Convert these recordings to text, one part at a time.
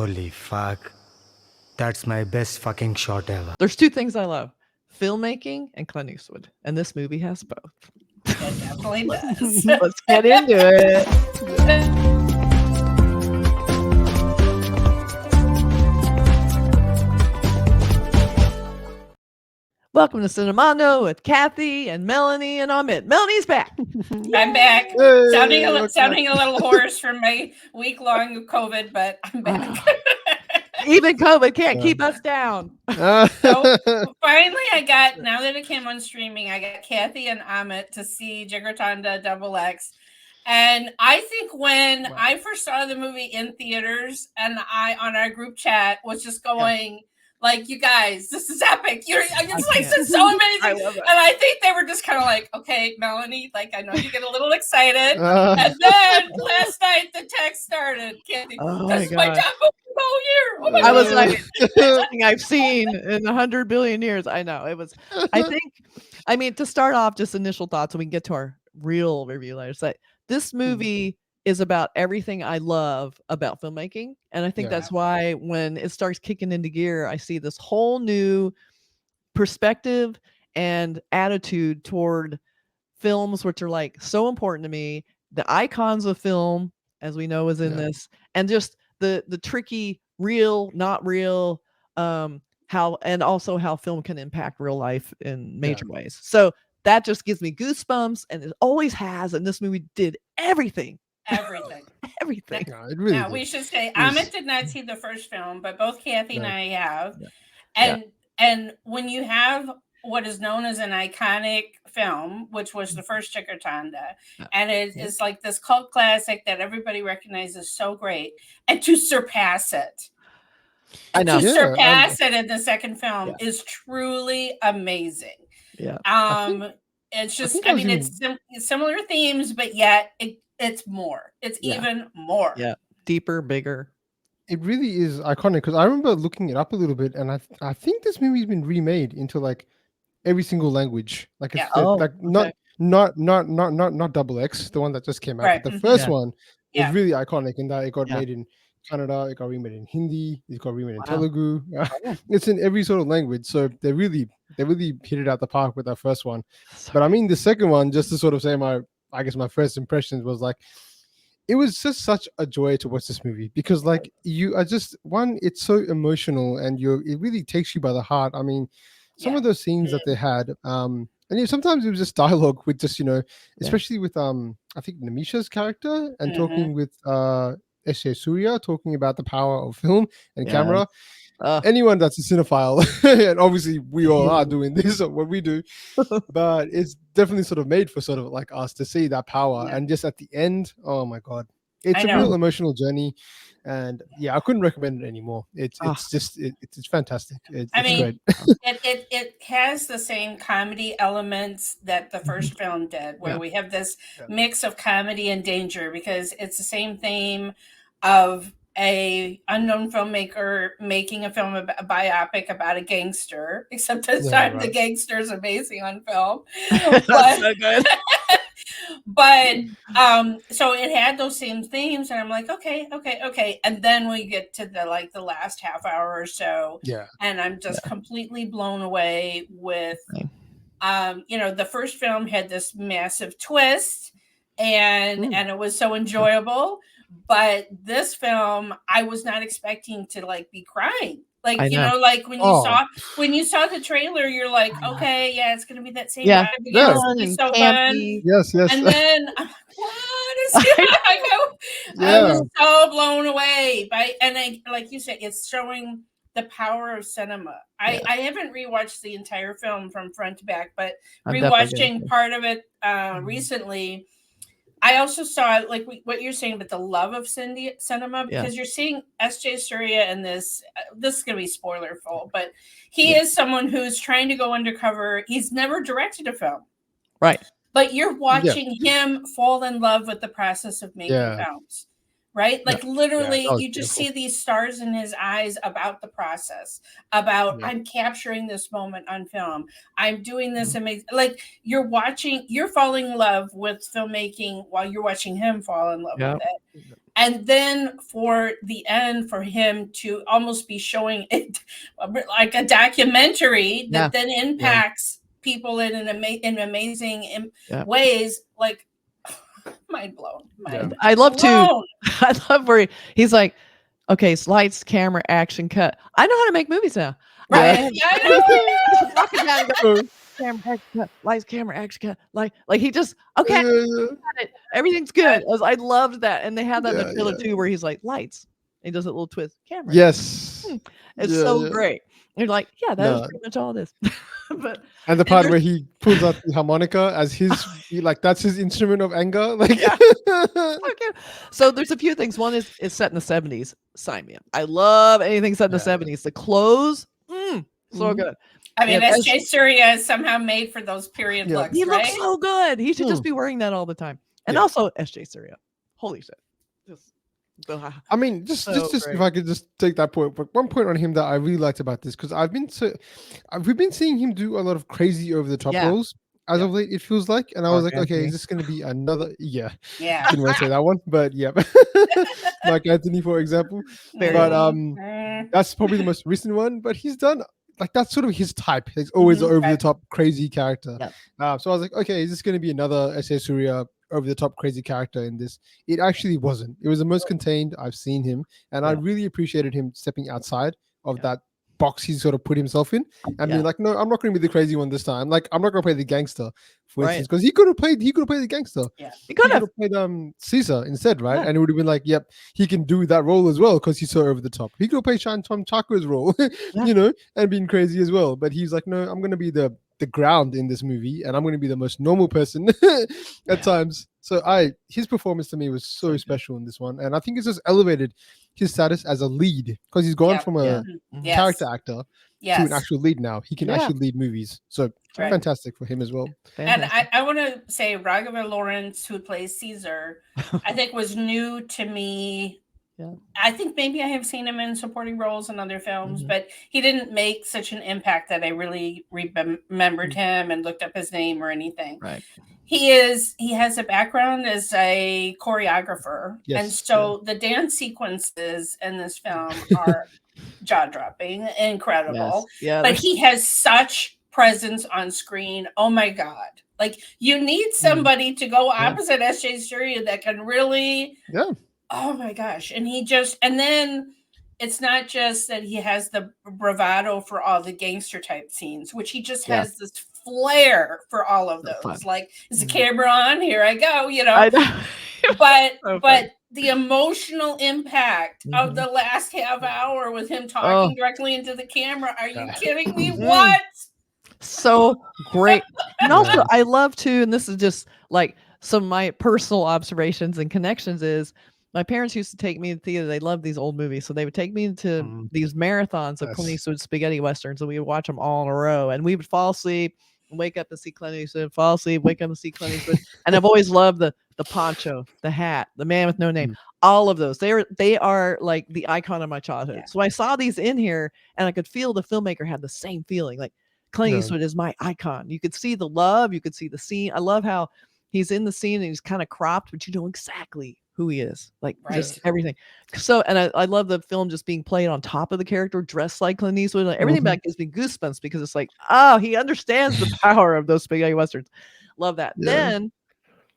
Holy fuck. That's my best fucking shot ever. There's two things I love: filmmaking and Clint Eastwood, and this movie has both. It definitely does. Let's get into it. Welcome to Cinemondo with Kathy and Melanie and Amit. Melanie's back. I'm back. Hey, sounding a little hoarse from my week-long COVID, but I'm back. Even COVID can't keep us down. So finally, now that it came on streaming, I got Kathy and Amit to see Jigarthanda DoubleX. And I think when I first saw the movie in theaters, and I on our group chat was just going, like, you guys, this is epic. It's like, this is so amazing. I love it. And I think they were just kind of like, okay, Melanie, like, I know you get a little excited. And then last night the text started. Kathy, this is my top movie the whole year. Oh my I was God. like, something I've seen in 100 billion years. I know it was. I mean, to start off, just initial thoughts, so we can get to our real review later. Say this movie is about everything I love about filmmaking. And I think that's why when it starts kicking into gear, I see this whole new perspective and attitude toward films, which are like so important to me. The icons of film, as we know, is in this, and just the tricky, real, not real, how film can impact real life in major ways. So that just gives me goosebumps, and it always has. And this movie did everything. Everything. No, it really we should say Amit did not see the first film, but both Kathy and I have. And when you have what is known as an iconic film, which was the first Jigarthanda, and it is like this cult classic that everybody recognizes so great, and to surpass it. I know. To surpass it in the second film is truly amazing. Yeah. It's just, it's similar themes, but yet it's more. It's even more. Yeah. Deeper, bigger. It really is iconic, because I remember looking it up a little bit, and I think this movie's been remade into like every single language. Like it's not DoubleX, the one that just came out. Right. But the first one is really iconic in that it got made in Canada, it got remade in Hindi, it got remade in Telugu. It's in every sort of language. So they really hit it out the park with that first one. But I mean, the second one, just to sort of say my first impressions was like, it was just such a joy to watch this movie, because like you are just it's so emotional, and it really takes you by the heart. I mean, some of those scenes that they had, and sometimes it was just dialogue with just, especially with I think Nimisha's character, and talking with Suryah, talking about the power of film and camera. Anyone that's a cinephile, and obviously we all are doing this, or what we do, but it's definitely sort of made for sort of like us to see that power. And just at the end, oh my God, it's a real emotional journey. And I couldn't recommend it anymore. It's fantastic. It's great. it has the same comedy elements that the first film did, where we have this mix of comedy and danger, because it's the same theme of a unknown filmmaker making a film, a biopic about a gangster, except this time the gangster is amazing on film. That's so good. But so it had those same themes, and I'm like, okay. And then we get to the last half hour or so, and I'm just completely blown away with the first film had this massive twist, and it was so enjoyable. But this film, I was not expecting to like be crying. Like, like when you saw the trailer, you're like, okay, it's gonna be that same vibe. It's gonna be so fun. Yes. And then I'm like, what is I was so blown away by, and like you said, it's showing the power of cinema. I haven't rewatched the entire film from front to back, but rewatching part of it recently, I also saw like what you're saying about the love of cinema, because you're seeing S.J. Suryah in this. This is going to be spoilerful, but he is someone who's trying to go undercover. He's never directed a film, right? But you're watching him fall in love with the process of making films, right? Like literally, you just see these stars in his eyes about the process, about I'm capturing this moment on film. I'm doing this amazing. Like you're falling in love with filmmaking while you're watching him fall in love with it. and then for the end, for him to almost be showing it like a documentary that then impacts people in amazing ways, like mind blown. I love to. I love where he's like, okay, it's lights, camera, action, cut. I know how to make movies now. Right? Walking down and go, camera, action, cut, lights, camera, action, cut. Like he just everything's good. I loved that, and they had that in the trailer too, where he's like lights. He does a little twist, camera. Yes, it's so great. You're like, yeah, that is pretty much all this. And the part where he pulls out the harmonica as his, like that's his instrument of anger. Like, okay. So there's a few things. One is it's set in the 70s. Sign me up. I love anything set in the 70s. The clothes, so good. I mean, S.J. Suryah is somehow made for those period looks. He looks so good. He should just be wearing that all the time. And also S.J. Suryah. Holy shit. I mean, just if I could just take that point, but one point on him that I really liked about this, because we've been seeing him do a lot of crazy over the top roles as of late. It feels like, and I was like, okay, is this going to be another? Yeah. Didn't want to say that one, but yeah, Mark Anthony, for example. But that's probably the most recent one. But he's done. Like that's sort of his type. He's always an over-the-top crazy character. So I was like, okay, is this going to be another S.A. Suryah over-the-top crazy character in this? It actually wasn't. It was the most contained I've seen him, and I really appreciated him stepping outside of that box he sort of put himself in and being like, no, I'm not going to be the crazy one this time. Like, I'm not going to play the gangster, for instance, because he could have played the gangster. He could have played Caesar instead, right? And it would have been like, yep, he can do that role as well because he's so over the top. He could have played Tom Chako's role, you know, and been crazy as well. But he's like, no, I'm going to be the ground in this movie, and I'm going to be the most normal person at times. So his performance to me was so special in this one, and I think it's just elevated his status as a lead because he's gone from a character actor to an actual lead now. He can actually lead movies. So fantastic for him as well. And I want to say Raghava Lawrence, who plays Caesar, I think was new to me. I think maybe I have seen him in supporting roles in other films, but he didn't make such an impact that I really remembered him and looked up his name or anything. Right. He has a background as a choreographer. And so the dance sequences in this film are jaw-dropping, incredible. But he has such presence on screen. Oh my God. Like you need somebody to go opposite S.J. Suryah that can really oh my gosh. And then it's not just that he has the bravado for all the gangster type scenes, which he just has this flair for all of those. Like, is the camera on? Here I go, you know. But the emotional impact of the last half hour with him talking directly into the camera. Are you kidding me? What? So great. And also I love to, and this is just like some of my personal observations and connections is my parents used to take me to the theater. They loved these old movies. So they would take me to these marathons of Clint Eastwood spaghetti westerns, and we would watch them all in a row. And we would fall asleep and wake up to see Clint Eastwood, fall asleep, wake up to see Clint Eastwood. And I've always loved the poncho, the hat, the man with no name, all of those. They are like the icon of my childhood. So I saw these in here and I could feel the filmmaker had the same feeling. Like Clint Eastwood is my icon. You could see the love, you could see the scene. I love how he's in the scene and he's kind of cropped, but you know exactly who he is, like just everything. So, and I love the film just being played on top of the character, dressed like Clint Eastwood. Like, everything back gives me goosebumps because it's like, oh, he understands the power of those spaghetti westerns. Love that. Then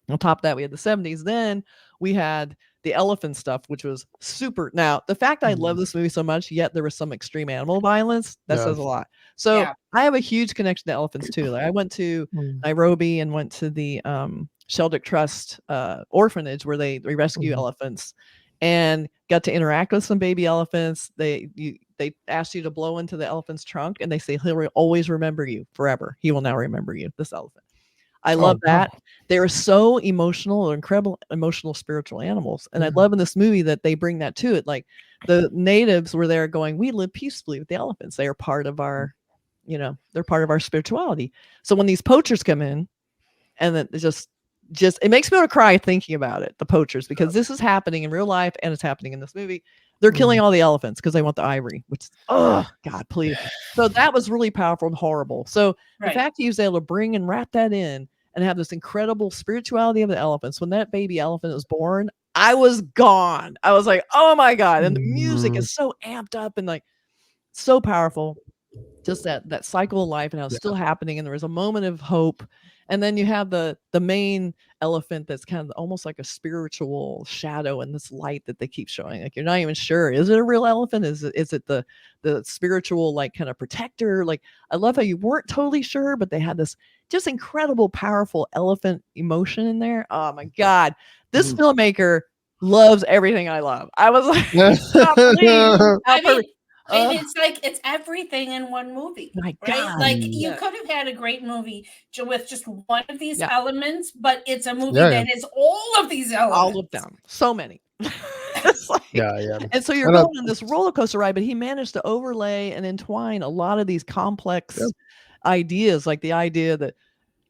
on top of that, we had the 70s. Then we had the elephant stuff, which was super. Now, the fact I love this movie so much, yet there was some extreme animal violence, that says a lot. So I have a huge connection to elephants too. Like I went to Nairobi and went to the Sheldrick Trust orphanage where they rescue elephants and got to interact with some baby elephants. They asked you to blow into the elephant's trunk and they say he'll always remember you forever. He will now remember you, this elephant. I love that. Wow. They're so emotional, incredible, emotional, spiritual animals. And I love in this movie that they bring that to it. Like the natives were there going, we live peacefully with the elephants. They are part of our, they're part of our spirituality. So when these poachers come in and then just it makes me want to cry thinking about it, the poachers, because this is happening in real life and it's happening in this movie. They're killing all the elephants because they want the ivory, which, oh God, please. So that was really powerful and horrible. So the fact he was able to bring and wrap that in and have this incredible spirituality of the elephants. When that baby elephant was born, I was gone. I was like, oh my God. And the music is so amped up and like so powerful. Just that cycle of life and how it's still happening. And there was a moment of hope. And then you have the main elephant that's kind of almost like a spiritual shadow in this light that they keep showing. Like you're not even sure. Is it a real elephant? Is it the spiritual like kind of protector? Like I love how you weren't totally sure, but they had this just incredible, powerful elephant emotion in there. Oh my God. This filmmaker loves everything I love. I was like, it's like it's everything in one movie, my right? God. Like you could have had a great movie with just one of these elements, but it's a movie that is all of these elements. All of them. So many. And so you're going on this roller coaster ride, but he managed to overlay and entwine a lot of these complex ideas, like the idea that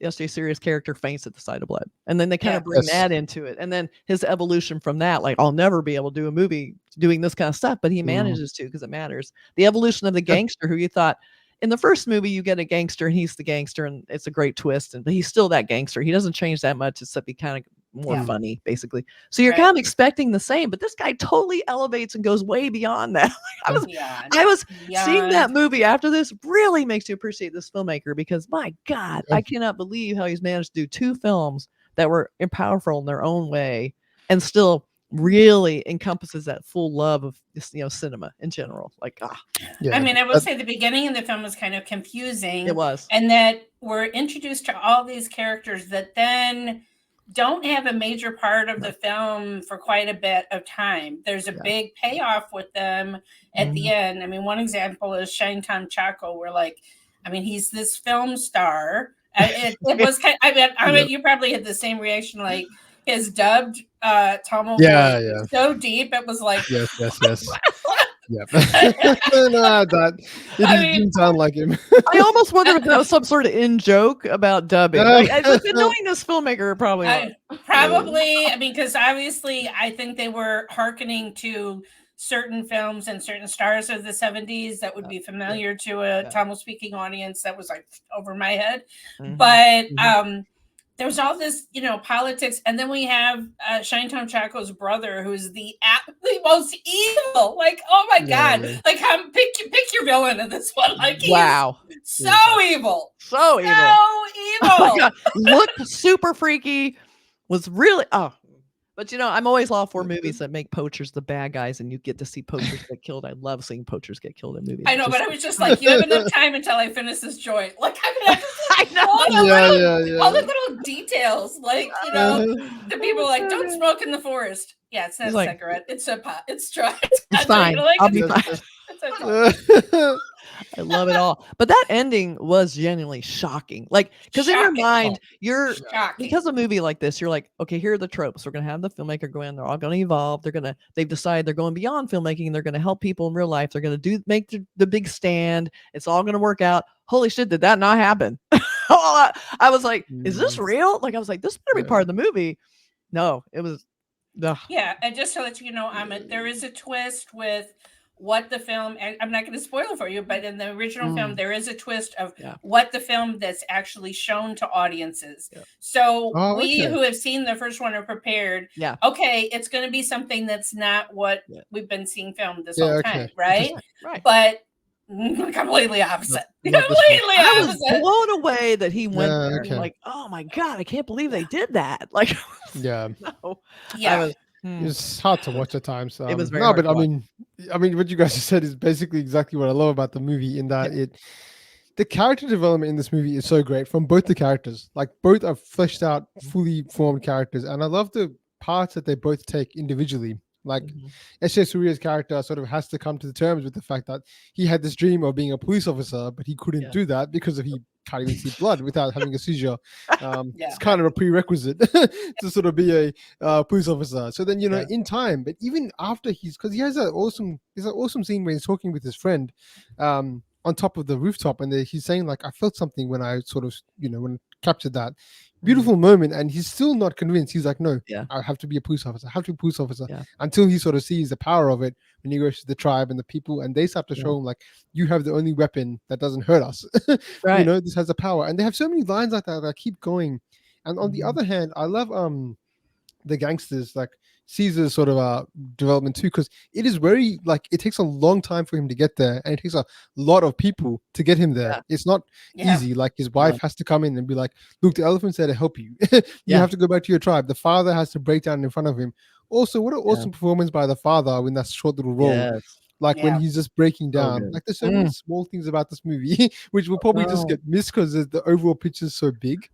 S.J. Serious character faints at the sight of blood. And then they kind of bring that into it. And then his evolution from that, like, I'll never be able to do a movie doing this kind of stuff, but he manages to because it matters. The evolution of the gangster who you thought in the first movie, you get a gangster and he's the gangster and it's a great twist. But he's still that gangster. He doesn't change that much except he kind of more funny, basically. So you're kind of expecting the same, but this guy totally elevates and goes way beyond that. I was seeing that movie after this really makes you appreciate this filmmaker because my God, I cannot believe how he's managed to do 2 films that were powerful in their own way and still really encompasses that full love of cinema in general. Like, I mean, I will say the beginning of the film was kind of confusing. It was. And that we're introduced to all these characters that then don't have a major part of the film for quite a bit of time. There's a big payoff with them at the end. I mean, one example is Shine Tom Chaco, where he's this film star. It was kind of, I mean, you probably had the same reaction, like his dubbed Tamil voice so deep, it was like yes. Yep. That it didn't sound like him. I almost wonder if that was some sort of in joke about dubbing. Like, knowing this filmmaker, probably. I mean, because obviously, I think they were hearkening to certain films and certain stars of the 70s that would be familiar to a Tamil-speaking audience that was like over my head. But there was all this, politics, and then we have Shine Tom Chaco's brother, who's the most evil. Like, oh my God! Like, pick your villain in this one. Like, wow, so evil, so evil. Oh my God. Looked super freaky. Was really But I'm always all for movies that make poachers the bad guys, and you get to see poachers get killed. I love seeing poachers get killed in movies. I know, but I was just like, you have enough time until I finish this joint. Like, I know all the little details, like the people are like, don't smoke in the forest. Yeah, it's not a cigarette. It's a pot. It's dry. It's fine. I'll be fine. I love it all. But that ending was genuinely shocking. Like, because in your mind, because a movie like this, you're like, okay, here are the tropes. We're going to have the filmmaker go in. They're all going to evolve. They've decided they're going beyond filmmaking. They're going to help people in real life. They're going to make the big stand. It's all going to work out. Holy shit, did that not happen? I was like, is this real? Like, I was like, this better be part of the movie. No, it was. Yeah, and just to let you know, Amit, there is a twist with what the film, and I'm not going to spoil it for you, but in the original film, there is a twist of what the film that's actually shown to audiences. So who have seen the first one are prepared. Okay, it's going to be something that's not what we've been seeing filmed this whole time, right? But completely opposite. I was blown away that he went there. And like, oh my God, I can't believe they did that. Like, it's hard to watch at times. It was very hard but I mean, what you guys just said is basically exactly what I love about the movie. In that the character development in this movie is so great from both the characters. Like, both are fleshed out, fully formed characters, and I love the parts that they both take individually. Like, S.J. Suryah's character sort of has to come to the terms with the fact that he had this dream of being a police officer, but he couldn't do that because he can't even see blood without having a seizure. It's kind of a prerequisite to sort of be a police officer. So then, in time, but even after because he has an awesome scene where he's talking with his friend on top of the rooftop, and he's saying, like, I felt something when I sort of, when I captured that. Beautiful moment, and he's still not convinced. He's like, no, I have to be a police officer. I have to be a police officer. Until he sort of sees the power of it when he goes to the tribe and the people, and they start to show him, like, you have the only weapon that doesn't hurt us. This has the power. And they have so many lines like that that keep going. And on the other hand, I love the gangsters, like Caesar's sort of development too, because it is very like it takes a long time for him to get there, and it takes a lot of people to get him there. Yeah. It's not Yeah. easy. Like his wife has to come in and be like, "Look, the elephant's there to help you. You Yeah. have to go back to your tribe." The father has to break down in front of him. Also, what an awesome performance by the father in that short little role. Yes. Like when Yeah. he's just breaking down. good. Like there's so many small things about this movie which will probably just get missed because the overall picture is so big.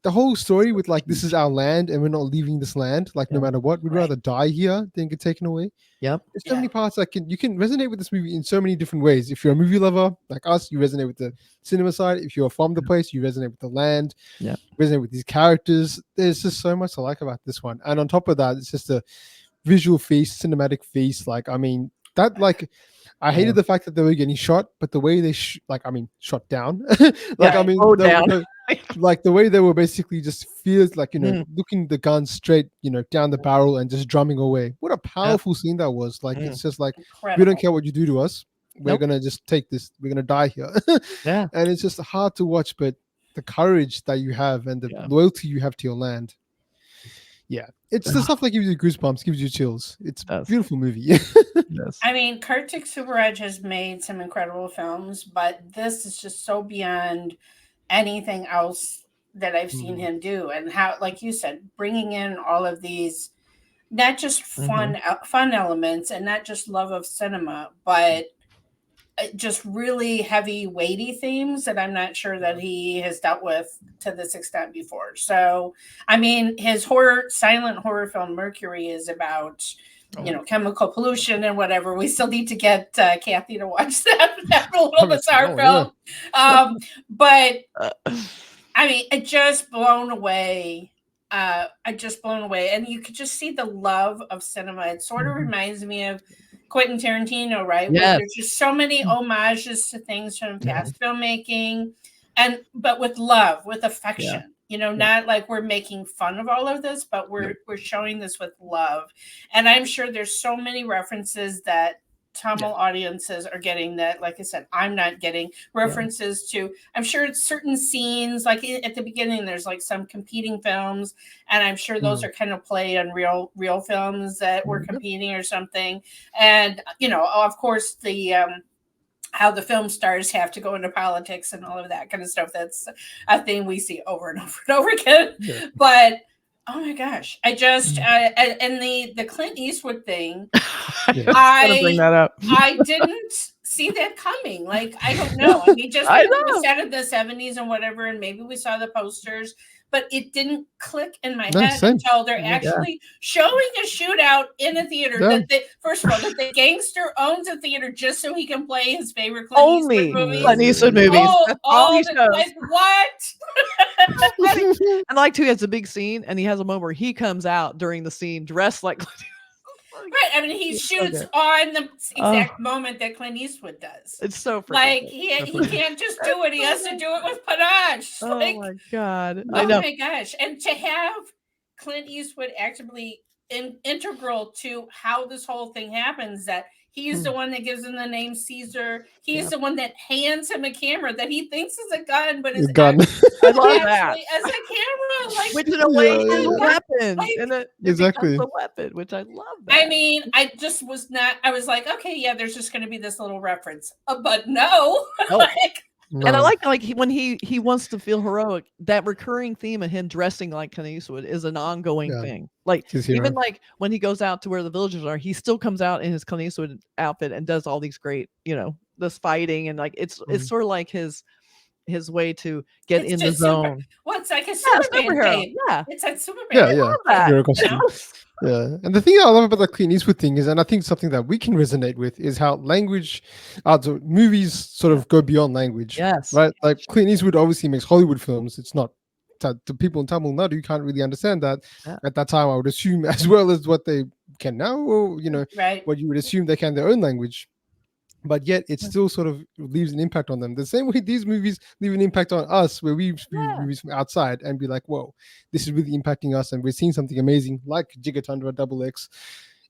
The whole story with like this is our land and we're not leaving this land, like no matter what, we'd Right. rather die here than get taken away. Yep. There's so many parts that you can resonate with this movie in so many different ways. If you're a movie lover like us, you resonate with the cinema side. If you're from the place, you resonate with the land. Yeah. Resonate with these characters. There's just so much to like about this one. And on top of that, it's just a visual feast, cinematic feast. Like, I mean, that like I hated the fact that they were getting shot, but the way they shot down. Like, I mean, down. like the way they were basically just feels like, you know, looking the gun straight, you know, down the barrel and just drumming away. What a powerful scene that was. Like, it's just like, Incredible. we don't care what you do to us. We're Nope. gonna just take this. We're gonna die here. Yeah. And it's just hard to watch, but the courage that you have and the loyalty you have to your land. Yeah, it's the stuff that gives you goosebumps, gives you chills. It's a beautiful movie. Yes. I mean, Karthik Subbaraj has made some incredible films, but this is just so beyond anything else that I've seen him do. And how, like you said, bringing in all of these, not just fun elements and not just love of cinema, but just really heavy, weighty themes that I'm not sure that he has dealt with to this extent before. So, I mean, his silent horror film Mercury is about, you know, chemical pollution and whatever. We still need to get Kathy to watch that little bizarre film. But I mean, it just blown away. And you could just see the love of cinema. It sort of reminds me of Quentin Tarantino, right? Yes. Where there's just so many homages to things from past filmmaking, but with love, with affection. You know, not like we're making fun of all of this, but we're showing this with love. And I'm sure there's so many references that Tamil audiences are getting that, like I said, I'm not getting references to. I'm sure it's certain scenes, like at the beginning, there's like some competing films, and I'm sure those are kind of play on real films that were competing or something. And you know, of course, the how the film stars have to go into politics and all of that kind of stuff. That's a thing we see over and over and over again. Yeah. But oh my gosh, I just and the Clint Eastwood thing, I bring that up. I didn't see that coming. Like, I don't know. I mean, just because it was set in the 70s and whatever, and maybe we saw the posters, but it didn't click in my head until they're actually showing a shootout in a theater. That first of all, that the gangster owns a theater just so he can play his favorite Clint Eastwood movies. Clint Eastwood movies. Like, what? And like, too, he has a big scene, and he has a moment where he comes out during the scene dressed like Clint Eastwood. Right, I mean, he shoots on the exact moment that Clint Eastwood does. It's so like he can't just do it; he has to do it with panache. Oh like, my god! I know. Oh my gosh! And to have Clint Eastwood actively integral to how this whole thing happens, that he's the one that gives him the name Caesar. He's the one that hands him a camera that he thinks is a gun, but is gun. I love that as a camera, like, which in a way is a weapon, like, and it exactly a weapon, which I love. That. I mean, I just was not. I was like, okay, yeah, there's just going to be this little reference, but no, like. No. And I like when he wants to feel heroic. That recurring theme of him dressing like Clint Eastwood is an ongoing thing. Like even like when he goes out to where the villagers are, he still comes out in his Clint Eastwood outfit and does all these great, you know, this fighting and like it's sort of like his way to get in the zone. Well, it's like a superhero. Yeah, it's like Superman. Yeah. Yeah, and the thing I love about the Clint Eastwood thing is, and I think something that we can resonate with is how language, movies sort of go beyond language. Yes, right. Like Clint Eastwood obviously makes Hollywood films. It's not to people in Tamil Nadu can't really understand that at that time. I would assume as well as what they can now, or you know, what you would assume they can in their own language. But yet it still sort of leaves an impact on them. The same way these movies leave an impact on us, where we view movies from outside and be like, whoa, this is really impacting us. And we're seeing something amazing like Jigarthanda DoubleX.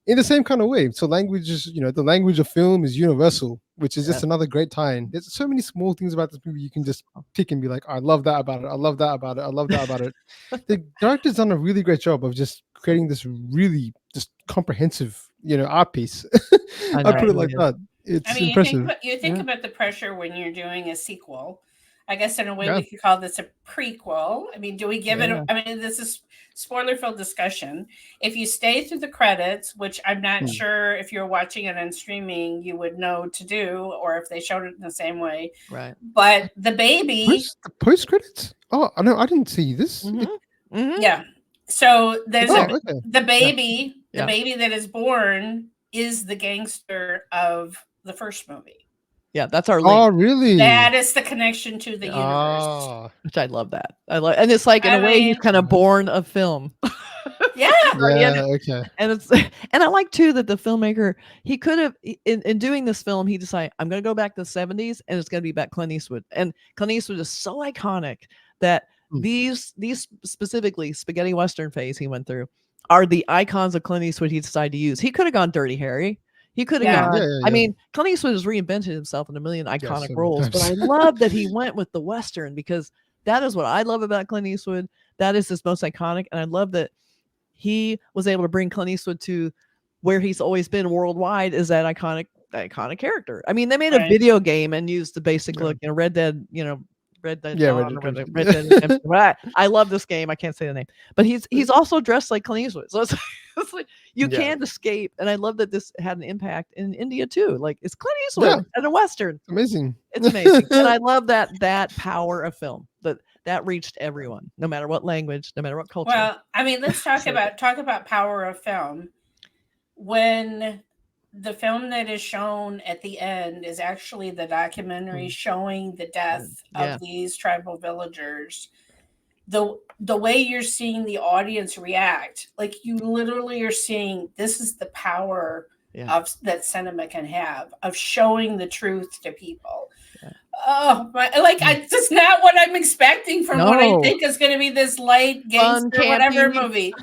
in the same kind of way. So language is, the language of film is universal, which is just another great tie-in. There's so many small things about this movie you can just pick and be like, I love that about it. I love that about it. I love that about it. The director's done a really great job of just creating this really just comprehensive, art piece. I put it like that. It's impressive. You think about the pressure when you're doing a sequel. I guess in a way we could call this a prequel. I mean, do we give it? This is spoiler-filled discussion. If you stay through the credits, which I'm not sure if you're watching it on streaming, you would know to do, or if they showed it in the same way. Right. But the baby. The post credits? Oh, no, I didn't see this. Yeah. So there's the baby. The baby that is born is the gangster of the first movie. Yeah, that's our link. Oh, really? That is the connection to the universe. Which I love that. And it's like in a way he's kind of born of film. Yeah. Okay. And I like too that the filmmaker, he could have in doing this film, he decided I'm going to go back to the 70s and it's going to be about Clint Eastwood. And Clint Eastwood is so iconic that these specifically spaghetti western phase he went through are the icons of Clint Eastwood he decided to use. He could have gone Dirty Harry. He could have gone. I mean, Clint Eastwood has reinvented himself in a million iconic roles, but I love that he went with the Western because that is what I love about Clint Eastwood. That is his most iconic. And I love that he was able to bring Clint Eastwood to where he's always been worldwide is that iconic character. I mean, they made a video game and used the basic look, Red Dead, Red Dead. Red Dead. I love this game. I can't say the name, but he's also dressed like Clint Eastwood. So it's like you can't escape. And I love that this had an impact in India too. Like it's Clint Eastwood and a Western. Amazing. It's amazing. And I love that power of film that reached everyone, no matter what language, no matter what culture. Well, I mean, let's talk about power of film. When the film that is shown at the end is actually the documentary showing the death of these tribal villagers. The way you're seeing the audience react, like you literally are seeing this is the power of that cinema can have of showing the truth to people. Oh, it's just not what I'm expecting from what I think is going to be this light gangster whatever movie.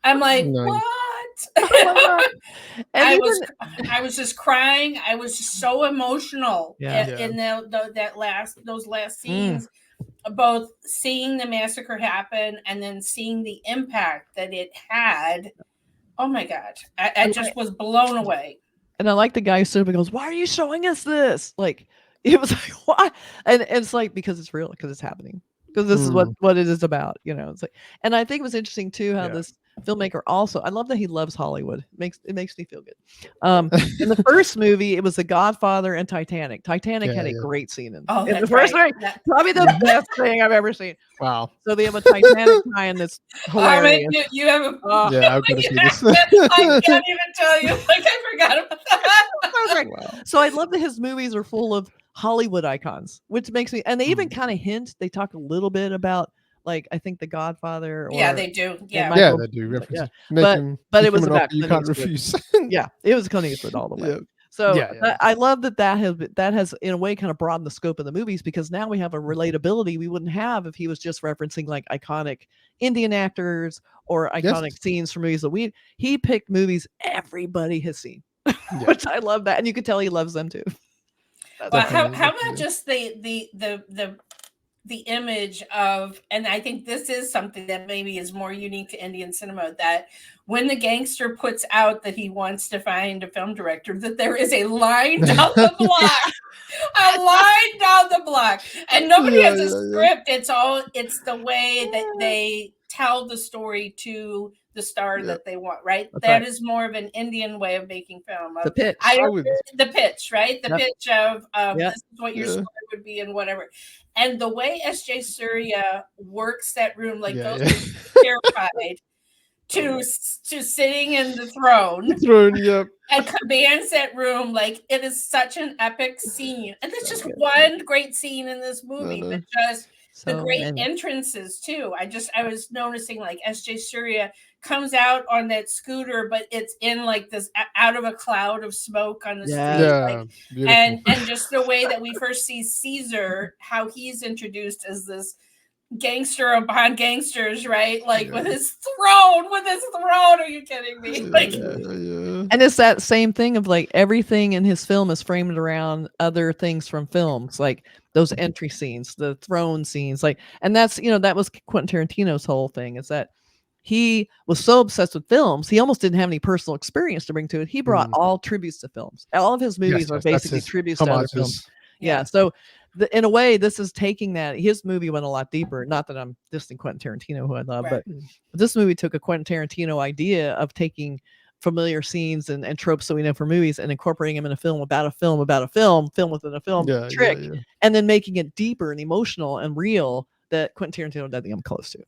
I'm like, what? I was just crying. I was so emotional in those last scenes, both seeing the massacre happen and then seeing the impact that it had. Oh my God. I just was blown away. And I like the guy who stood up and goes, "Why are you showing us this?" Like it was like, why? And it's like, because it's real, because it's happening. Because this is what it is about, It's like, and I think it was interesting too how this filmmaker also, I love that he loves Hollywood. It makes me feel good. In the first movie, it was The Godfather and Titanic. Titanic had a great scene in the first movie. Probably the best thing I've ever seen. Wow. So they have a Titanic tie-in that's hilarious. You have a I've got to see this. I can't even tell you. Like I forgot about that. Wow. So I love that his movies are full of Hollywood icons, which makes me, and they even kind of hint, they talk a little bit about, like, I think The Godfather. Or, they do. Yeah, they do. But it was about you can't refuse. It was Clint Eastwood all the way. Yeah. So I love that has in a way kind of broadened the scope of the movies, because now we have a relatability we wouldn't have if he was just referencing like iconic Indian actors or iconic scenes from movies that he picked movies everybody has seen, which I love that, and you could tell he loves them too. Well, how about just the image of, and I think this is something that maybe is more unique to Indian cinema, that when the gangster puts out that he wants to find a film director, that there is a line down the block, and nobody has a script. It's the way that they tell the story to the star that they want, right? That is more of an Indian way of making film. The pitch. The pitch, right? The pitch of this is what your story would be and whatever. And the way S.J. Suryah works that room, like goes from terrified to sitting in the throne. And commands that room like it is such an epic scene. And there's just one great scene in this movie, but just the great entrances too. I was noticing like S.J. Suryah comes out on that scooter, but it's in like this out of a cloud of smoke on the street. And just the way that we first see Caesar, how he's introduced as this gangster upon gangsters, right? Like with his throne. Are you kidding me? Like And it's that same thing of like everything in his film is framed around other things from films, like those entry scenes, the throne scenes, like, and that's, you know, that was Quentin Tarantino's whole thing, is that he was so obsessed with films, he almost didn't have any personal experience to bring to it. He brought all tributes to films. All of his movies are basically tributes to other films. Yeah. So in a way, this is taking that. His movie went a lot deeper. Not that I'm dissing Quentin Tarantino, who I love, but this movie took a Quentin Tarantino idea of taking familiar scenes and tropes that we know from movies and incorporating them in a film about a film about a film within a film trick, and then making it deeper and emotional and real that Quentin Tarantino doesn't come close to.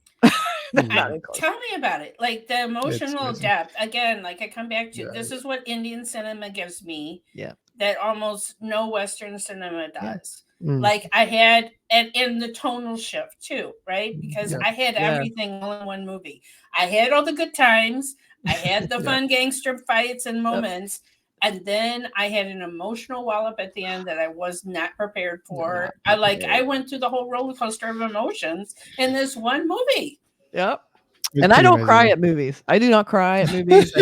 Tell me about it. Like the emotional depth. Again, like I come back to this is what Indian cinema gives me. Yeah. That almost no Western cinema does. Like I had, and in the tonal shift too, right? Because I had everything all in one movie. I had all the good times. I had the fun gangster fights and moments. And then I had an emotional wallop at the end that I was not prepared for. I went through the whole roller coaster of emotions in this one movie. Yep. And I don't cry at movies. I do not cry at movies.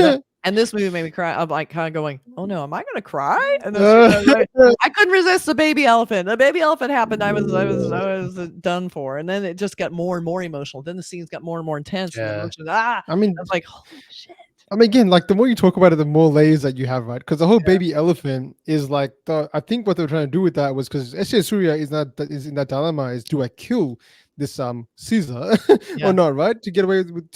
And this movie made me cry. I'm like kind of going, oh no, am I going to cry? And then I couldn't resist the baby elephant. The baby elephant happened. I was done for. And then it just got more and more emotional. Then the scenes got more and more intense. And I was like, holy shit. I mean, again, like the more you talk about it, the more layers that you have, right? Because the whole baby elephant is like I think what they're trying to do with that was because Suryah is in that dilemma: is do I kill this Caesar or not, right? To get away with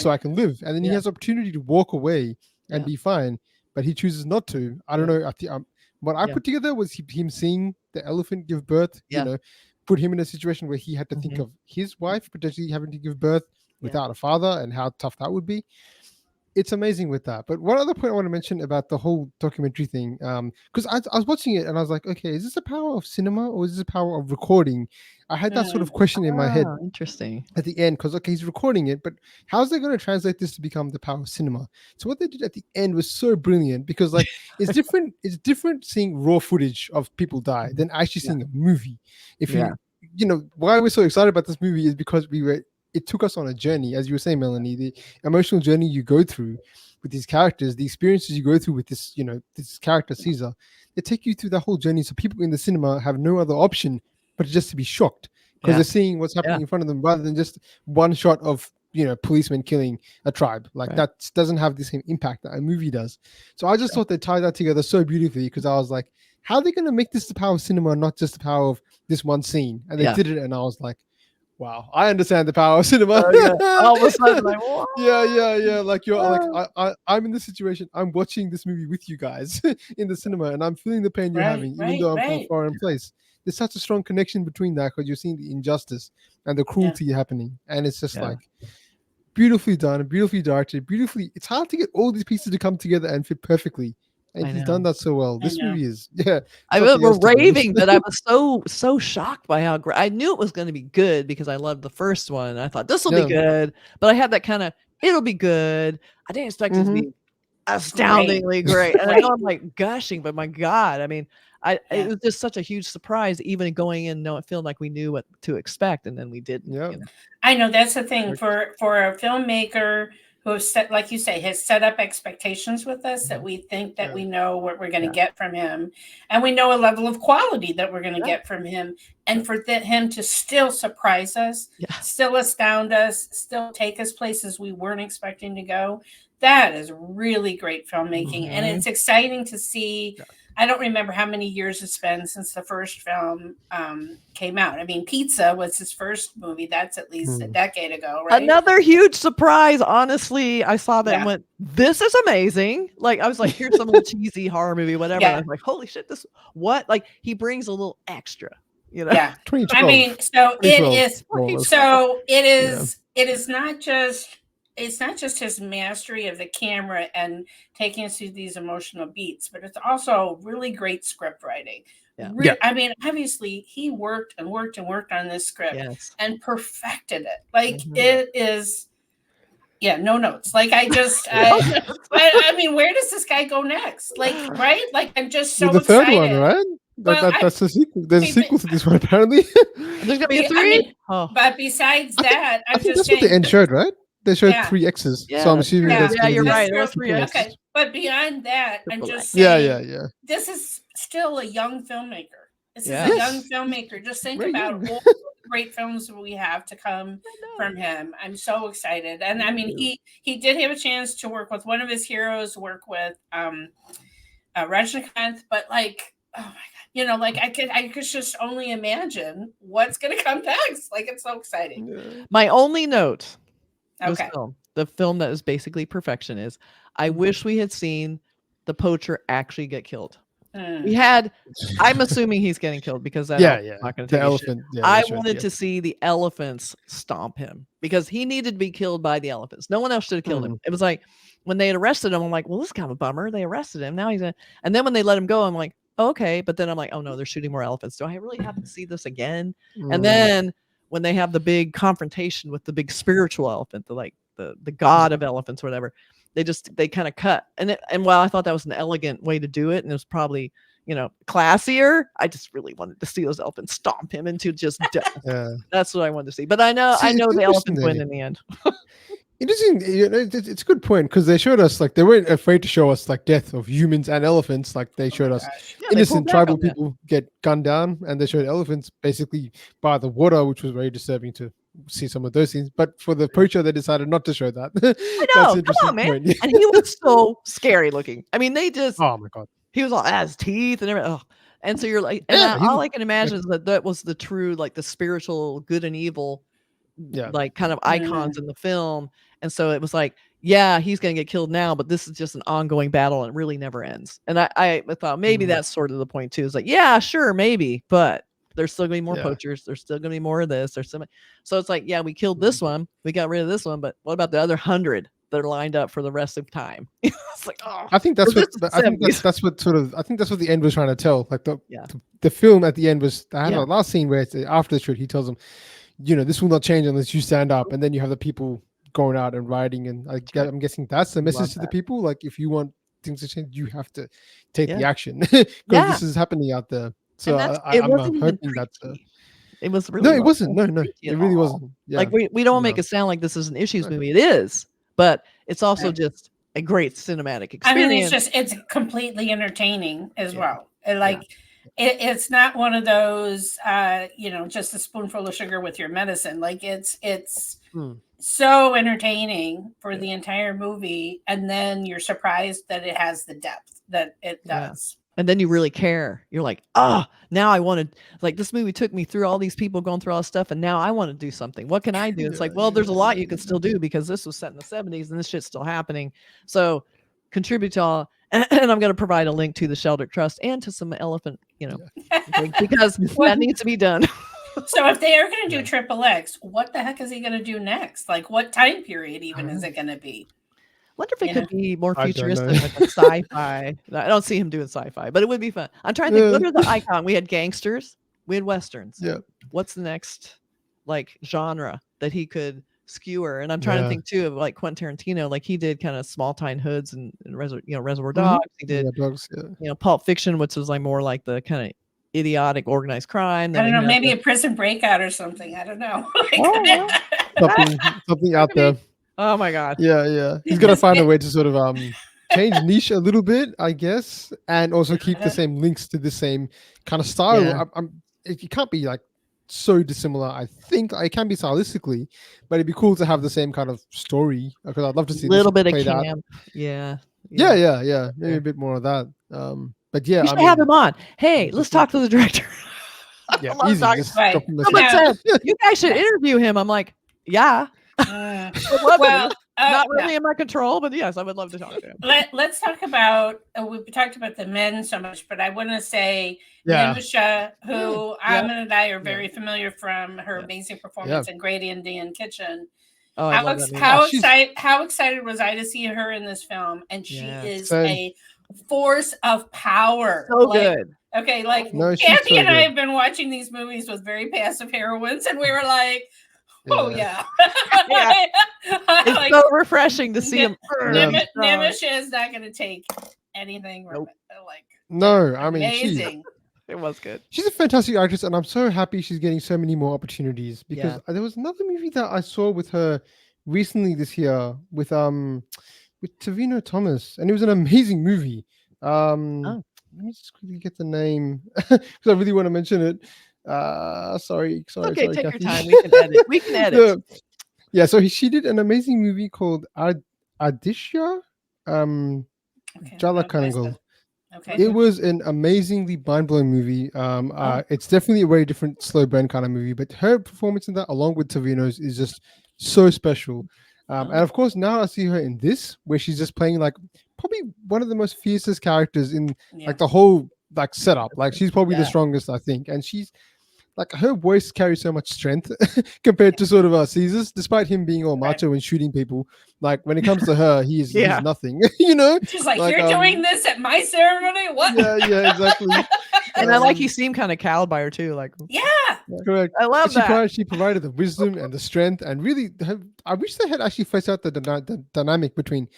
so I can live, and then he has opportunity to walk away and be fine, but he chooses not to. I don't know. I think what I put together was him seeing the elephant give birth. You know, put him in a situation where he had to think of his wife potentially having to give birth without a father and how tough that would be. It's amazing with that. But one other point I want to mention about the whole documentary thing, because I was watching it and I was like, okay, is this the power of cinema or is this the power of recording? I had that sort of question in my head. Interesting. At the end, because he's recording it, but how's they going to translate this to become the power of cinema? So what they did at the end was so brilliant because like it's different. It's different seeing raw footage of people die than actually seeing a movie. If you know why we're so excited about this movie is because it took us on a journey, as you were saying, Melanie, the emotional journey you go through with these characters, the experiences you go through with this, this character Caesar, they take you through that whole journey. So people in the cinema have no other option but just to be shocked because they're seeing what's happening in front of them rather than just one shot of, policemen killing a tribe. Like that doesn't have the same impact that a movie does. So I just thought they tied that together so beautifully because I was like, how are they going to make this the power of cinema, not just the power of this one scene? And they did it. And I was like, wow, I understand the power of cinema. All of a sudden, like, what? Yeah. Like you're like, I'm in this situation. I'm watching this movie with you guys in the cinema, and I'm feeling the pain you're having, even though I'm from a foreign place. There's such a strong connection between that because you're seeing the injustice and the cruelty happening, and it's just like beautifully done, beautifully directed, beautifully. It's hard to get all these pieces to come together and fit perfectly. And he's done that so well. This movie is, we're raving, but I was so shocked by how great. I knew it was going to be good because I loved the first one. I thought this will be good, but I had that kind of it'll be good. I didn't expect it to be astoundingly great. And I know I'm like gushing, but my God, I mean, it was just such a huge surprise, even going in, feeling like we knew what to expect, and then we didn't. Yeah, I know that's the thing for a filmmaker who have set, like you say, has set up expectations with us that we think that we know what we're going to get from him. And we know a level of quality that we're going to get from him. And for him to still surprise us, still astound us, still take us places we weren't expecting to go. That is really great filmmaking. And it's exciting to see. I don't remember how many years it's been since the first film came out. I mean, Pizza was his first movie. That's at least a decade ago, right? Another huge surprise. Honestly, I saw that and went, this is amazing. Like, I was like, here's some little cheesy horror movie, whatever. I was like, holy shit, what? Like, he brings a little extra, Yeah. I mean, so it is not just... It's not just his mastery of the camera and taking us through these emotional beats, but it's also really great script writing. I mean, obviously, he worked on this script and perfected it. Like it is, no notes. Like I mean, where does this guy go next? Like, right? Like I'm just so excited. The third one, right? That's a sequel. There's a sequel to this one, apparently. There's gonna be a 3. But besides that, I think that's what the end showed, right? they showed 3 X's. So I'm assuming that's you're be right. It was 3 X's. Okay, but beyond that, I'm just saying, yeah. This is still a young filmmaker. This is a young filmmaker. Just think Very about young. all the great films we have to come from him. I'm so excited, and I mean, he did have a chance to work with one of his heroes, work with Rajnikanth, but like, oh my god, you know, like I could just only imagine what's going to come next. Like, it's so exciting. My only note. Okay. The film that is basically perfection is I wish we had seen the poacher actually get killed. We had, I'm assuming he's getting killed because that elephant's not going to take the elephant. I wanted to see the elephants stomp him because he needed to be killed by the elephants. No one else should have killed him. It was like when they had arrested him, I'm like, well, this is kind of a bummer. They arrested him. Now he's in. And then when they let him go, I'm like, okay. But then I'm like, oh no, they're shooting more elephants. Do I really have to see this again? And then when they have the big confrontation with the big spiritual elephant, the god of elephants or whatever, they kind of cut. And while I thought that was an elegant way to do it, and it was probably, you know, classier, I just really wanted to see those elephants stomp him into just death. That's what I wanted to see. But I know the elephants win in the end. It's a good point because they showed us like they weren't afraid to show us like death of humans and elephants. Like they showed us innocent tribal people get gunned down, and they showed elephants basically by the water, which was very disturbing to see some of those things. But for the poacher, they decided not to show that. I know, come on, man. And he was so scary looking. I mean, they just oh my god, he was all has teeth and everything. Oh. And so you're like, and all I can imagine is that was the true, like the spiritual good and evil, like kind of icons in the film. And so it was like, yeah, he's going to get killed now, but this is just an ongoing battle and it really never ends. And I thought maybe that's sort of the point too. It's like, yeah, sure, maybe, but there's still going to be more poachers. There's still going to be more of this. So it's like, yeah, we killed this one. We got rid of this one, but what about the other 100 that are lined up for the rest of time? It's like, oh, I think that's what the end was trying to tell. Like the film at the end was, I had a last scene where it's after the shoot, he tells them, you know, this will not change unless you stand up. And then you have the people going out and rioting. And I'm guessing that's the message to the people. Like, if you want things to change, you have to take the action because this is happening out there. So I'm hoping that's it was really no, it wasn't. No, it really wasn't. Yeah. Like we don't make it sound like this is an issues movie. It is, but it's also just a great cinematic experience. I mean, it's completely entertaining as well. It's not one of those, you know, just a spoonful of sugar with your medicine. Like it's so entertaining for the entire movie, and then you're surprised that it has the depth that it does. And then you really care. You're like, now I wanted, like, this movie took me through all these people going through all this stuff, and now I want to do something. What can I do? It's like, well, there's a lot you can still do because this was set in the 70s and this shit's still happening. So contribute to all, and I'm going to provide a link to the Sheldrick Trust and to some elephant, you know, because that needs to be done. So if they are going to do XXX, what the heck is he going to do next? Like, what time period even is it going to be? Wonder if it could be more futuristic, like a sci-fi. I don't see him doing sci-fi, but it would be fun. I'm trying to think, what are the icon? We had gangsters, we had westerns. Yeah. What's the next like genre that he could skewer? And I'm trying to think too of like Quentin Tarantino, like he did kind of Small Time Hoods and Reservoir Dogs. He did Pulp Fiction, which was like more like the kind of idiotic organized crime. I don't know, maybe a Prison Breakout or something. I don't know. something out there. Oh my god. Yeah. He's gonna find a way to sort of change niche a little bit, I guess, and also keep the same links to the same kind of style. Yeah. It can't be like so dissimilar. I think it can be stylistically, but it'd be cool to have the same kind of story because I'd love to see a little bit of camp. Yeah. Maybe a bit more of that. But yeah, we should have him on. Hey, let's talk to the director. Yeah, easy. Someone said you guys should interview him. I'm like, yeah. Well, not really in my control, but yes, I would love to talk to him. Let's talk about. We've talked about the men so much, but I want to say Nimisha, who Amit and I are very familiar from her amazing performance in Grady and Dan Kitchen. Oh, how excited was I to see her in this film? And she is a force of power. So good. Okay, like Andy and I have been watching these movies with very passive heroines, and we were like, oh yeah. It's like, so refreshing to see him. Nimisha is not going to take anything from it. Like, no, I mean, amazing. It was good. She's a fantastic actress, and I'm so happy she's getting so many more opportunities because there was another movie that I saw with her recently this year with Tavino Thomas, and it was an amazing movie. Oh. Let me just quickly get the name because I really want to mention it. Sorry, Okay, take Kathy. your time. We can edit. We can edit. Yeah, so she did an amazing movie called Adishya. Jala Kanangal. Okay. It was an amazingly mind-blowing movie. It's definitely a very different slow burn kind of movie, but her performance in that, along with Tavino's, is just so special. And of course, now I see her in this, where she's just playing like probably one of the most fiercest characters in like the whole like setup. Like she's probably the strongest, I think, and she's like her voice carries so much strength compared to sort of Caesar's, despite him being all macho and shooting people. Like when it comes to her, he's nothing, you know. She's like you're doing this at my ceremony. What? Yeah, exactly. And I like he seemed kind of cowed by her too. Like correct. I love that. She provided the wisdom and the strength, and really, I wish they had actually fleshed out the dynamic between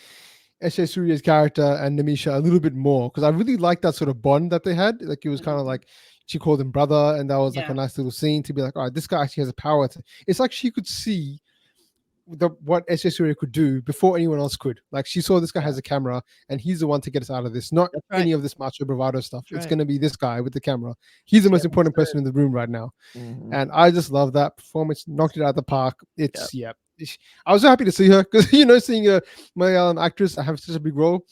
S.J. Suryah's character and Nimisha a little bit more, because I really liked that sort of bond that they had. Like it was kind of like she called him brother, and that was like a nice little scene to be like, all right, this guy actually has a power. It's like she could see what S.J. Suryah could do before anyone else could. Like she saw this guy has a camera, and he's the one to get us out of this. Not any of this macho bravado stuff. It's going to be this guy with the camera. He's the most important person in the room right now, and I just love that performance. Knocked it out of the park. It's I was so happy to see her because seeing a Malayalam actress have such a big role.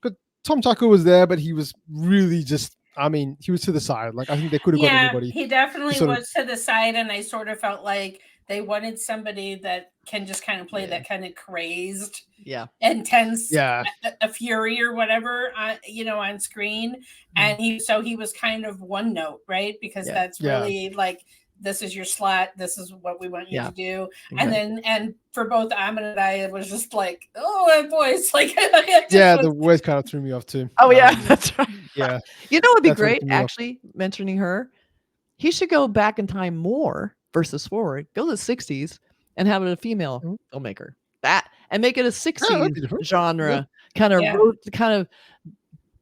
But Tom Tucker was there, but he was really just. I mean, he was to the side. Like I think they could have got anybody. He definitely was to the side, and I sort of felt like they wanted somebody that can just kind of play that kind of crazed, intense, a fury or whatever, on screen. And he was kind of one note, right? Because that's really like, this is your slot. This is what we want you to do. Okay. And for both Amit and I, it was just like, oh, that voice. Like, the voice kind of threw me off too. Oh, that's right. Yeah. You know, it'd be great, actually, mentioning her. He should go back in time more versus forward. Go to the 60s and have it a female filmmaker. And make it a 60s genre kind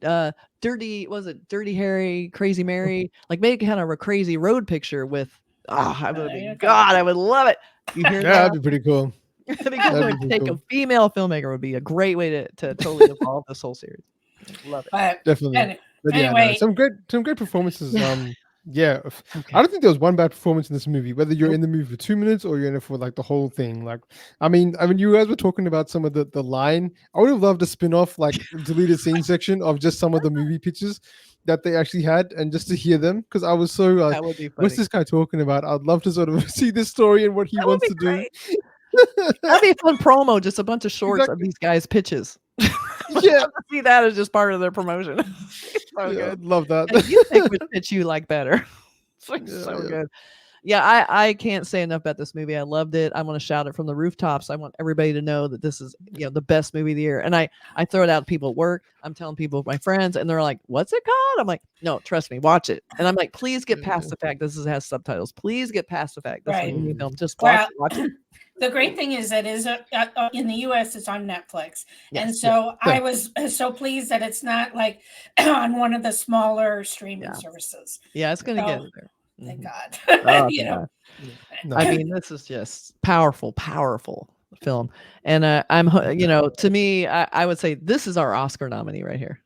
of dirty, was it Dirty Harry, Crazy Mary? Like make it kind of a crazy road picture with I would love it. You hear that? That'd be pretty cool. Take a female filmmaker would be a great way to totally evolve this whole series. Love it. Definitely. Anyway, some great performances. I don't think there was one bad performance in this movie, whether you're in the movie for 2 minutes or you're in it for like the whole thing. Like, I mean, you guys were talking about some of the line. I would have loved a spin-off, like deleted scene section of just some of the movie pitches that they actually had, and just to hear them, because I was so like, what's this guy talking about? I'd love to sort of see this story and what he wants to do. That'd be a fun promo, just a bunch of shorts of these guys' pitches. See that as just part of their promotion. I'd love that. You think which pitch you like better. It's good. Yeah, I can't say enough about this movie. I loved it. I want to shout it from the rooftops. I want everybody to know that this is the best movie of the year. And I throw it out to people at work. I'm telling people, my friends, and they're like, what's it called? I'm like, no, trust me, watch it. And I'm like, please get past the fact this has subtitles. Please get past the fact this is a movie film. Just watch it. The great thing is that in the US, it's on Netflix. Yes, and so I was so pleased that it's not like on one of the smaller streaming services. Yeah, it's going to get there. Thank God. I mean, this is just powerful film. And I'm, to me, I would say this is our Oscar nominee right here.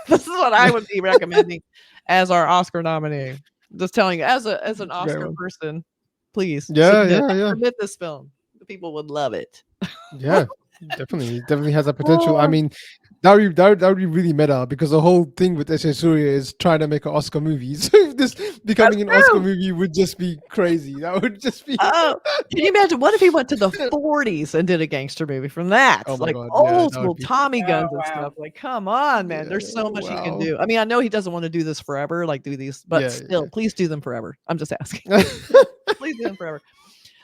This is what I would be recommending as our Oscar nominee. Just telling you, as an Oscar person, please submit this film. People would love it. Definitely has a potential. I mean, that would be really meta, because the whole thing with S.J. Suryah is trying to make an Oscar movie. So if this becoming an Oscar movie would just be crazy. That would just be. Can you imagine? What if he went to the 40s and did a gangster movie from that? Old school Tommy guns and stuff. Like, come on, man. There's so much he can do. I mean, I know he doesn't want to do this forever, like do these, but still, please do them forever. I'm just asking. Please do them forever.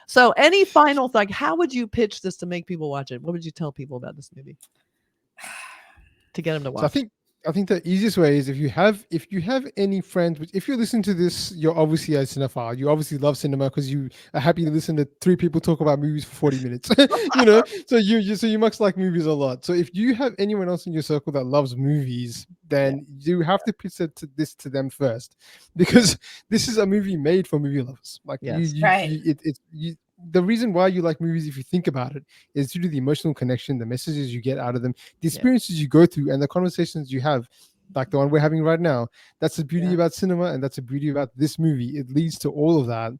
So any final thought, how would you pitch this to make people watch it? What would you tell people about this movie to get them to watch? So I think the easiest way is if you have any friends, if you're listening to this, you're obviously a cinephile. You obviously love cinema because you are happy to listen to 3 people talk about movies for 40 minutes. So you must like movies a lot. So if you have anyone else in your circle that loves movies, then you have to pitch this to them first, because this is a movie made for movie lovers. Like the reason why you like movies, if you think about it, is due to the emotional connection, the messages you get out of them, the experiences you go through, and the conversations you have, like the one we're having right now. That's the beauty about cinema, and that's the beauty about this movie. It leads to all of that.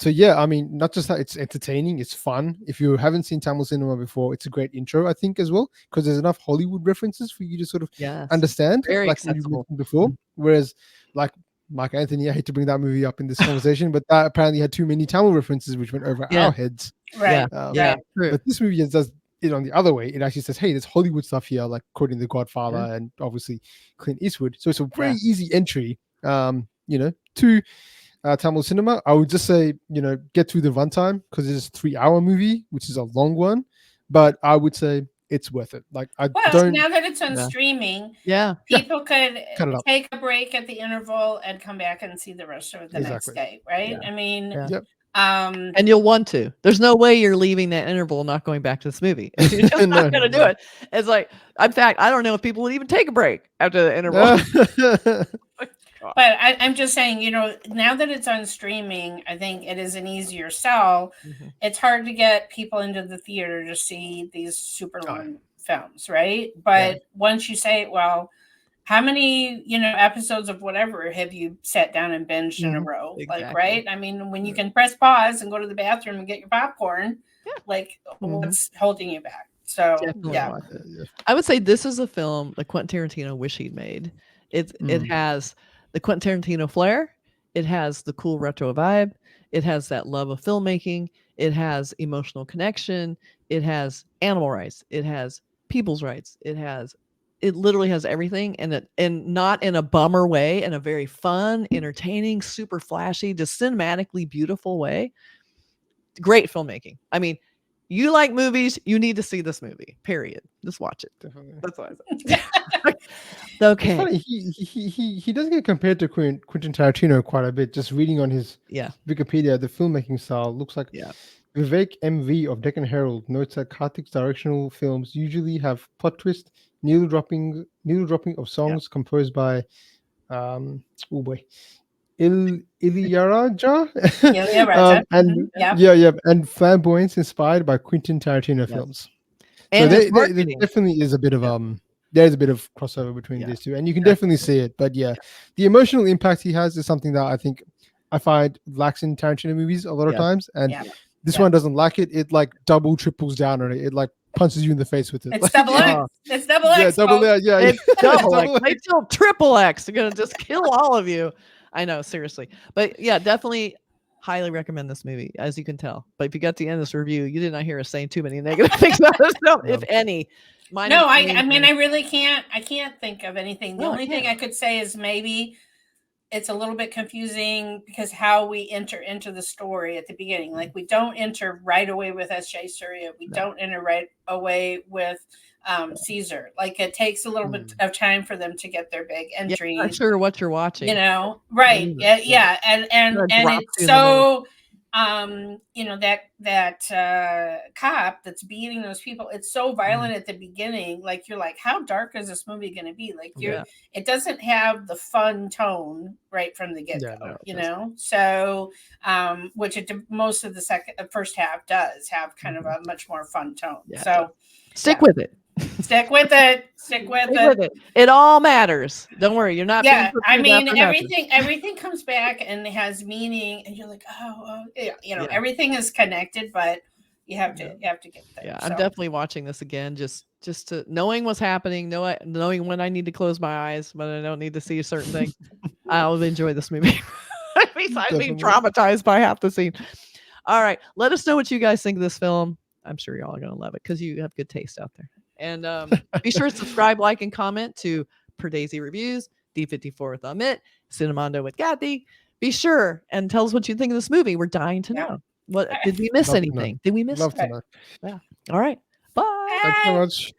So yeah, I mean, not just that it's entertaining, it's fun. If you haven't seen Tamil cinema before, it's a great intro, I think, as well, because there's enough Hollywood references for you to sort of understand, very like what you accessible. mentioned before. Whereas, like Mark Anthony, I hate to bring that movie up in this conversation, but that apparently had too many Tamil references, which went over our heads. Right. True. But this movie does it on the other way. It actually says, hey, there's Hollywood stuff here, like quoting The Godfather and obviously Clint Eastwood. So it's a very easy entry, to Tamil cinema. I would just say, get through the runtime, because it's a 3-hour movie, which is a long one, but I would say it's worth it. Like, now that it's on streaming, people could take a break at the interval and come back and see the rest of it the next day, right? I mean, and you'll want to. There's no way you're leaving that interval not going back to this movie. You're just not going to do it. It's like, in fact, I don't know if people would even take a break after the interval. But I'm just saying, now that it's on streaming, I think it is an easier sell. It's hard to get people into the theater to see these super long films, right? But once you say, well, how many, episodes of whatever have you sat down and binged in a row? Exactly. Like, right? I mean, when you can press pause and go to the bathroom and get your popcorn, like, what's holding you back? So, I would say this is a film that Quentin Tarantino wish he'd made. It has the Quentin Tarantino flair. It has the cool retro vibe. It has that love of filmmaking. It has emotional connection. It has animal rights. It has people's rights. It literally has everything, and not in a bummer way, in a very fun, entertaining, super flashy, just cinematically beautiful way. Great filmmaking. I mean, you like movies, you need to see this movie, period. Just watch it. Definitely. That's what I said. Okay. It's funny, he does get compared to Quentin Tarantino quite a bit. Just reading on his Wikipedia, the filmmaking style looks like Vivek MV of Deccan Herald notes that Karthik's directional films usually have plot twist, needle dropping of songs composed by Ilayaraja and flamboyance inspired by Quentin Tarantino films. And so there definitely is a bit of there's a bit of crossover between these two, and you can definitely see it. But the emotional impact he has is something that I think I find lacks in Tarantino movies a lot of times, and this one doesn't lack it. It like double triples down on it. It like punches you in the face with it. It's double X. It's double X. Yeah, double X. Yeah, it's double X. They till triple X. They're gonna just kill all of you. I know, seriously. But yeah, definitely highly recommend this movie, as you can tell. But if you got to the end of this review, you did not hear us saying too many negative things about this film, if any. I mean, I really can't. I can't think of anything. The only thing I could say is maybe it's a little bit confusing because how we enter into the story at the beginning. Like, we don't enter right away with S.J. Suryah. We don't enter right away with Caesar. Like, it takes a little bit of time for them to get their big entry. I'm not sure what you're watching. Right. Yeah. And it's so that cop that's beating those people, it's so violent at the beginning. Like, you're like, how dark is this movie going to be? Like, it doesn't have the fun tone right from the get-go, so which most of the first half does have kind of a much more fun tone. So stick with it. Stick with it. It all matters. Don't worry, you're not. Yeah, I mean, everything comes back and has meaning, and you're like, everything is connected, but you have to get there. Yeah, I'm definitely watching this again, just to knowing what's happening, knowing when I need to close my eyes, but I don't need to see a certain thing. I'll enjoy this movie. Besides being traumatized by half the scene. All right, let us know what you guys think of this film. I'm sure y'all are gonna love it because you have good taste out there. And be sure to subscribe, like, and comment to Per Daisy Reviews, D54 with Amit, Cinemondo with Kathy. Be sure and tell us what you think of this movie. We're dying to know. What did we miss anything? Did we miss? Love to know. Yeah. All right. Bye. Thanks so much.